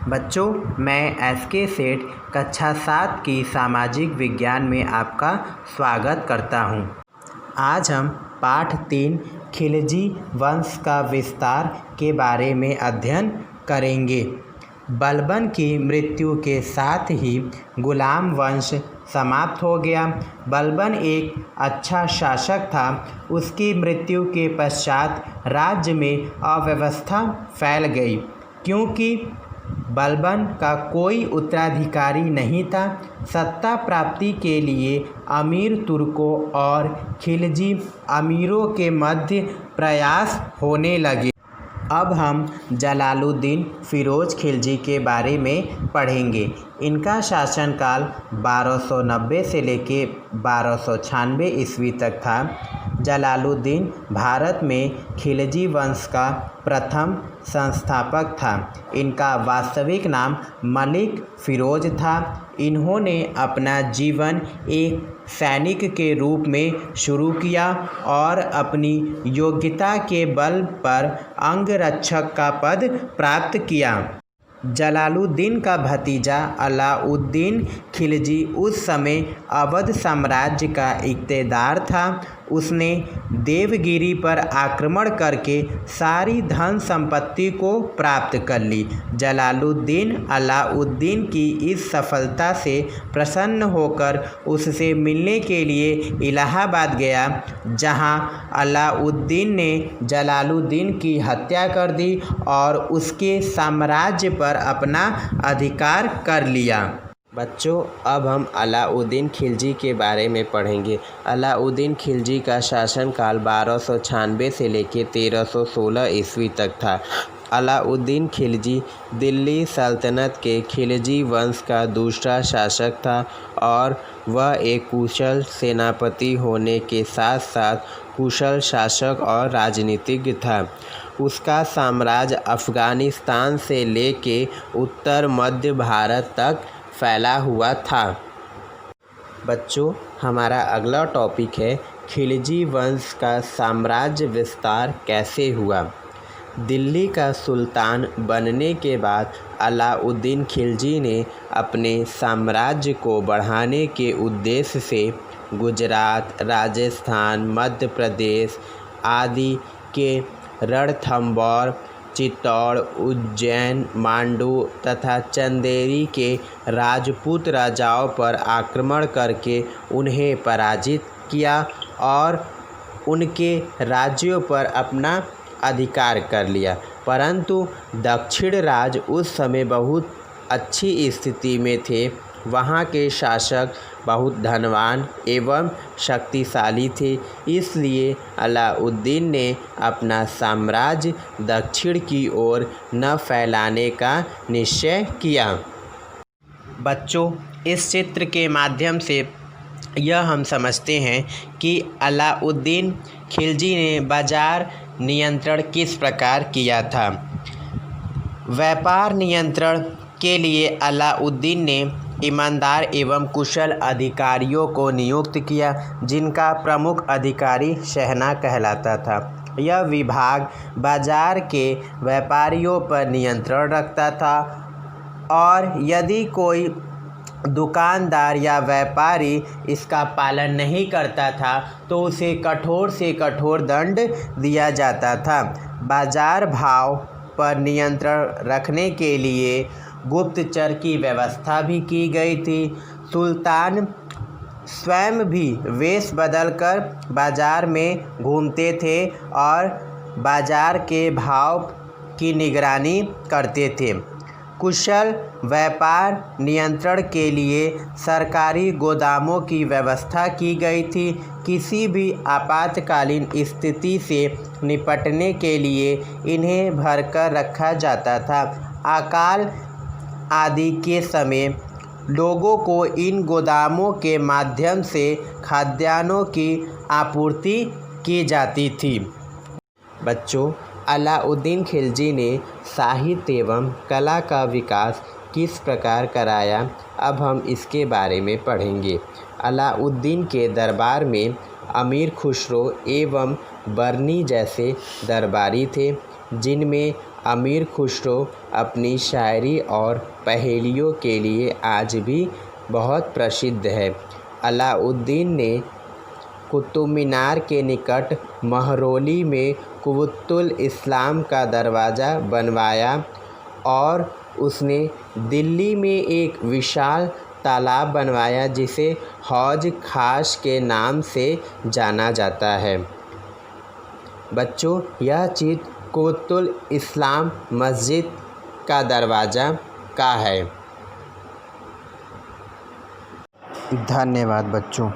बच्चों, मैं एस.के. सेठ कक्षा 7 की सामाजिक विज्ञान में आपका स्वागत करता हूँ। आज हम पाठ 3 खिलजी वंश का विस्तार के बारे में अध्ययन करेंगे। बलबन की मृत्यु के साथ ही गुलाम वंश समाप्त हो गया। बलबन एक अच्छा शासक था। उसकी मृत्यु के पश्चात राज्य में अव्यवस्था फैल गई, क्योंकि बलबन का कोई उत्तराधिकारी नहीं था। सत्ता प्राप्ति के लिए अमीर तुर्कों और खिलजी अमीरों के मध्य प्रयास होने लगे। अब हम जलालुद्दीन फिरोज खिलजी के बारे में पढ़ेंगे। इनका शासनकाल 1290 से लेकर 1296 ईस्वी तक था। जलालुद्दीन भारत में खिलजी वंश का प्रथम संस्थापक था। इनका वास्तविक नाम मलिक फिरोज था। इन्होंने अपना जीवन एक सैनिक के रूप में शुरू किया और अपनी योग्यता के बल पर अंगरक्षक का पद प्राप्त किया। जलालुद्दीन का भतीजा अलाउद्दीन खिलजी उस समय अवध साम्राज्य का इक़्तेदार था। उसने देवगिरी पर आक्रमण करके सारी धन संपत्ति को प्राप्त कर ली। जलालुद्दीन अलाउद्दीन की इस सफलता से प्रसन्न होकर उससे मिलने के लिए इलाहाबाद गया, जहां अलाउद्दीन ने जलालुद्दीन की हत्या कर दी और उसके साम्राज्य पर अपना अधिकार कर लिया। बच्चों, अब हम अलाउद्दीन खिलजी के बारे में पढ़ेंगे। अलाउद्दीन खिलजी का शासनकाल 1296 से लेकर 1316 ईस्वी तक था। अलाउद्दीन खिलजी दिल्ली सल्तनत के खिलजी वंश का दूसरा शासक था और वह एक कुशल सेनापति होने के साथ साथ कुशल शासक और राजनीतिज्ञ था। उसका साम्राज्य अफ़गानिस्तान से लेके उत्तर मध्य भारत तक फैला हुआ था। बच्चों, हमारा अगला टॉपिक है खिलजी वंश का साम्राज्य विस्तार कैसे हुआ। दिल्ली का सुल्तान बनने के बाद अलाउद्दीन खिलजी ने अपने साम्राज्य को बढ़ाने के उद्देश्य से गुजरात, राजस्थान, मध्य प्रदेश आदि के रणथंभौर, चित्तौड़, उज्जैन, मांडू तथा चंदेरी के राजपूत राजाओं पर आक्रमण करके उन्हें पराजित किया और उनके राज्यों पर अपना अधिकार कर लिया। परंतु दक्षिण राज्य उस समय बहुत अच्छी स्थिति में थे। वहाँ के शासक बहुत धनवान एवं शक्तिशाली थे। इसलिए अलाउद्दीन ने अपना साम्राज्य दक्षिण की ओर न फैलाने का निश्चय किया। बच्चों, इस चित्र के माध्यम से यह हम समझते हैं कि अलाउद्दीन खिलजी ने बाजार नियंत्रण किस प्रकार किया था। व्यापार नियंत्रण के लिए अलाउद्दीन ने ईमानदार एवं कुशल अधिकारियों को नियुक्त किया, जिनका प्रमुख अधिकारी शहना कहलाता था। यह विभाग बाजार के व्यापारियों पर नियंत्रण रखता था और यदि कोई दुकानदार या व्यापारी इसका पालन नहीं करता था तो उसे कठोर से कठोर दंड दिया जाता था। बाजार भाव पर नियंत्रण रखने के लिए गुप्तचर की व्यवस्था भी की गई थी। सुल्तान स्वयं भी वेश बदलकर बाजार में घूमते थे और बाजार के भाव की निगरानी करते थे। कुशल व्यापार नियंत्रण के लिए सरकारी गोदामों की व्यवस्था की गई थी। किसी भी आपातकालीन स्थिति से निपटने के लिए इन्हें भरकर रखा जाता था। अकाल आदि के समय लोगों को इन गोदामों के माध्यम से खाद्यान्नों की आपूर्ति की जाती थी। बच्चों, अलाउद्दीन खिलजी ने साहित्य एवं कला का विकास किस प्रकार कराया, अब हम इसके बारे में पढ़ेंगे। अलाउद्दीन के दरबार में अमीर खुसरो एवं बर्नी जैसे दरबारी थे, जिनमें अमीर खुसरो अपनी शायरी और पहेलियों के लिए आज भी बहुत प्रसिद्ध है। अलाउद्दीन ने कुतुब मीनार के निकट महरौली में कुतुबुल इस्लाम का दरवाज़ा बनवाया और उसने दिल्ली में एक विशाल तालाब बनवाया जिसे हौज खास के नाम से जाना जाता है। बच्चों, यह चित्र कुतुबुल इस्लाम मस्जिद का दरवाज़ा का है। धन्यवाद बच्चों।